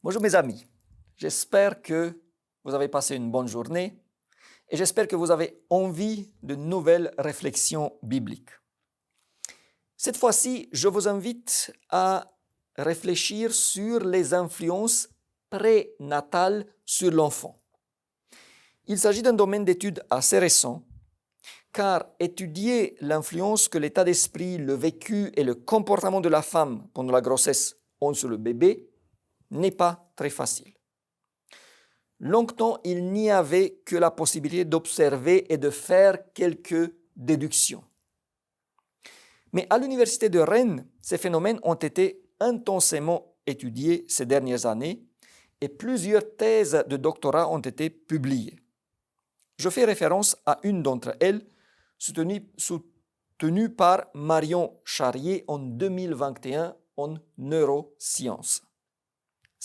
Bonjour mes amis, j'espère que vous avez passé une bonne journée et j'espère que vous avez envie de nouvelles réflexions bibliques. Cette fois-ci, je vous invite à réfléchir sur les influences prénatales sur l'enfant. Il s'agit d'un domaine d'étude assez récent, car étudier l'influence que l'état d'esprit, le vécu et le comportement de la femme pendant la grossesse ont sur le bébé n'est pas très facile. Longtemps, il n'y avait que la possibilité d'observer et de faire quelques déductions. Mais à l'université de Rennes, ces phénomènes ont été intensément étudiés ces dernières années et plusieurs thèses de doctorat ont été publiées. Je fais référence à une d'entre elles, soutenue par Marion Charrier en 2021 en neurosciences.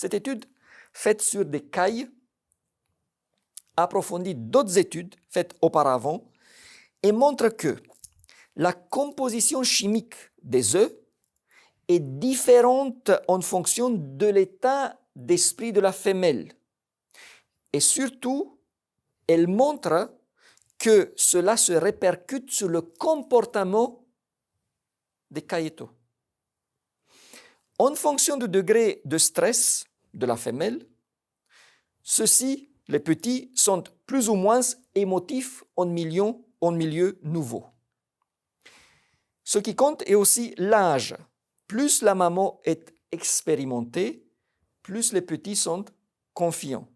Cette étude, faite sur des cailles, approfondit d'autres études faites auparavant et montre que la composition chimique des œufs est différente en fonction de l'état d'esprit de la femelle. Et surtout, elle montre que cela se répercute sur le comportement des cailletos. En fonction du degré de stress de la femelle, ceux-ci, les petits, sont plus ou moins émotifs en milieu nouveau. Ce qui compte est aussi l'âge. Plus la maman est expérimentée, plus les petits sont confiants.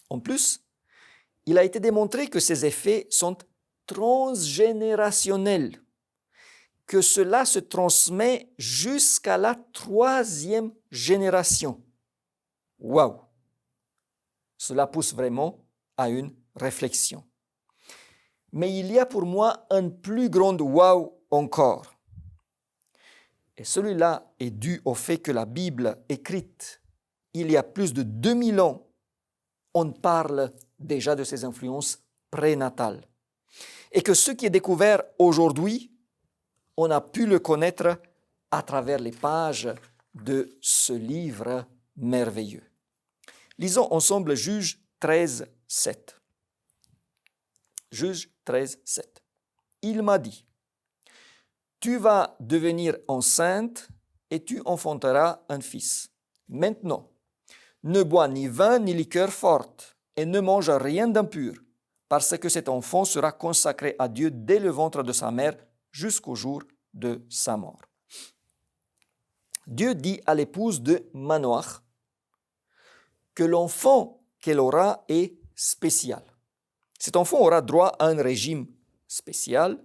En plus, il a été démontré que ces effets sont transgénérationnels, que cela se transmet jusqu'à la 3e génération. Waouh! Cela pousse vraiment à une réflexion. Mais il y a pour moi un plus grand waouh encore. Et celui-là est dû au fait que la Bible, écrite il y a plus de 2000 ans, on parle déjà de ces influences prénatales. Et que ce qui est découvert aujourd'hui, on a pu le connaître à travers les pages de ce livre merveilleux. Lisons ensemble Juge 13, 7. Juge 13, 7. Il m'a dit, tu vas devenir enceinte et tu enfanteras un fils. Maintenant, ne bois ni vin ni liqueur forte et ne mange rien d'impur, parce que cet enfant sera consacré à Dieu dès le ventre de sa mère jusqu'au jour de sa mort. Dieu dit à l'épouse de Manoach que l'enfant qu'elle aura est spécial. Cet enfant aura droit à un régime spécial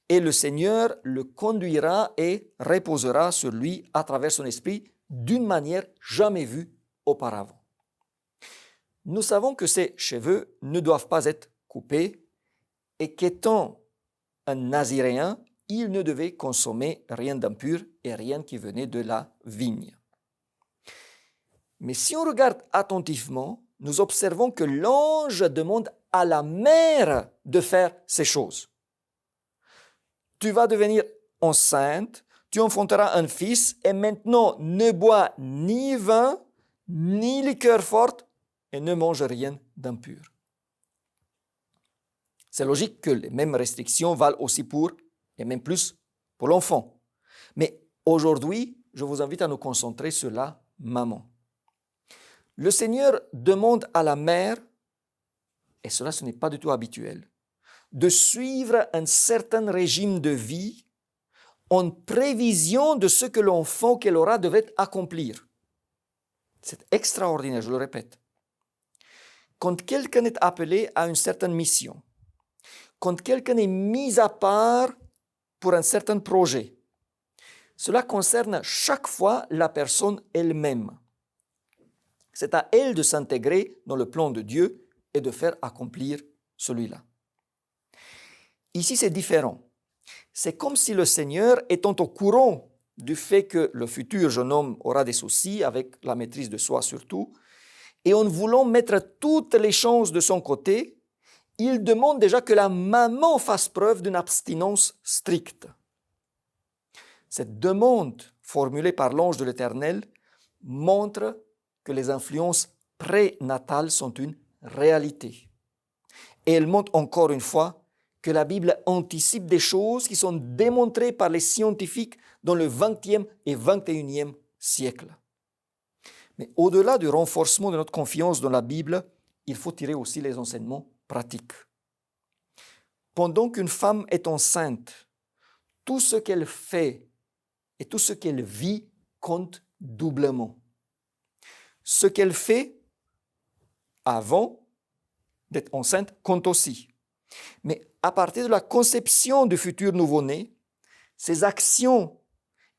et le Seigneur le conduira et reposera sur lui à travers son esprit d'une manière jamais vue auparavant. Nous savons que ses cheveux ne doivent pas être coupés et qu'étant un naziréen, il ne devait consommer rien d'impur et rien qui venait de la vigne. Mais si on regarde attentivement, nous observons que l'ange demande à la mère de faire ces choses. Tu vas devenir enceinte, tu enfanteras un fils, et maintenant ne bois ni vin, ni liqueur forte, et ne mange rien d'impur. C'est logique que les mêmes restrictions valent aussi pour, et même plus, pour l'enfant. Mais aujourd'hui, je vous invite à nous concentrer sur la maman. Le Seigneur demande à la mère, et cela ce n'est pas du tout habituel, de suivre un certain régime de vie en prévision de ce que l'enfant qu'elle aura devrait accomplir. C'est extraordinaire, je le répète. Quand quelqu'un est appelé à une certaine mission, quand quelqu'un est mis à part pour un certain projet, cela concerne chaque fois la personne elle-même. C'est à elle de s'intégrer dans le plan de Dieu et de faire accomplir celui-là. Ici, c'est différent. C'est comme si le Seigneur, étant au courant du fait que le futur jeune homme aura des soucis avec la maîtrise de soi surtout, et en voulant mettre toutes les chances de son côté, il demande déjà que la maman fasse preuve d'une abstinence stricte. Cette demande formulée par l'ange de l'Éternel montre que les influences prénatales sont une réalité. Et elle montre encore une fois que la Bible anticipe des choses qui sont démontrées par les scientifiques dans le XXe et XXIe siècle. Mais au-delà du renforcement de notre confiance dans la Bible, il faut tirer aussi les enseignements pratiques. Pendant qu'une femme est enceinte, tout ce qu'elle fait et tout ce qu'elle vit compte doublement. Ce qu'elle fait avant d'être enceinte compte aussi. Mais à partir de la conception du futur nouveau-né, ses actions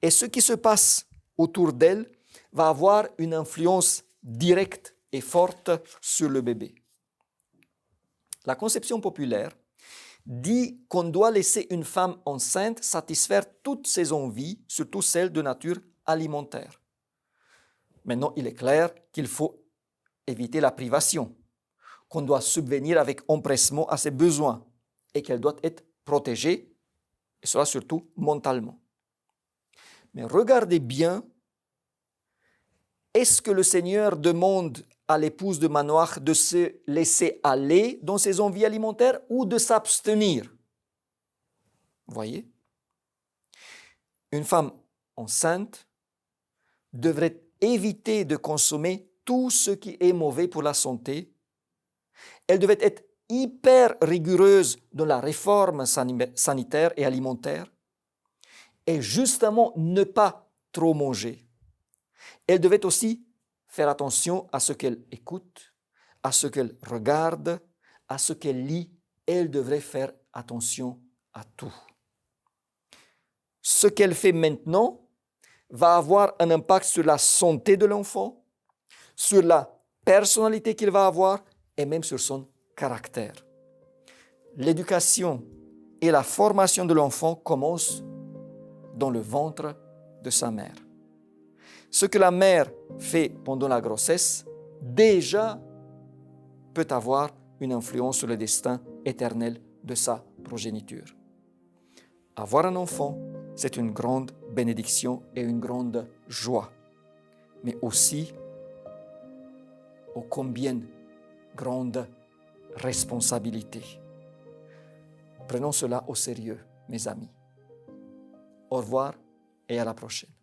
et ce qui se passe autour d'elle va avoir une influence directe et forte sur le bébé. La conception populaire dit qu'on doit laisser une femme enceinte satisfaire toutes ses envies, surtout celles de nature alimentaire. Maintenant, il est clair qu'il faut éviter la privation, qu'on doit subvenir avec empressement à ses besoins et qu'elle doit être protégée, et cela surtout mentalement. Mais regardez bien, est-ce que le Seigneur demande à l'épouse de Manoach de se laisser aller dans ses envies alimentaires ou de s'abstenir? Voyez? Une femme enceinte devrait éviter de consommer tout ce qui est mauvais pour la santé. Elle devait être hyper rigoureuse dans la réforme sanitaire et alimentaire et justement ne pas trop manger. Elle devait aussi faire attention à ce qu'elle écoute, à ce qu'elle regarde, à ce qu'elle lit. Elle devrait faire attention à tout. Ce qu'elle fait maintenant va avoir un impact sur la santé de l'enfant, sur la personnalité qu'il va avoir et même sur son caractère. L'éducation et la formation de l'enfant commencent dans le ventre de sa mère. Ce que la mère fait pendant la grossesse, déjà peut avoir une influence sur le destin éternel de sa progéniture. Avoir un enfant, c'est une grande bénédiction et une grande joie, mais aussi ô combien grande responsabilité. Prenons cela au sérieux, mes amis. Au revoir et à la prochaine.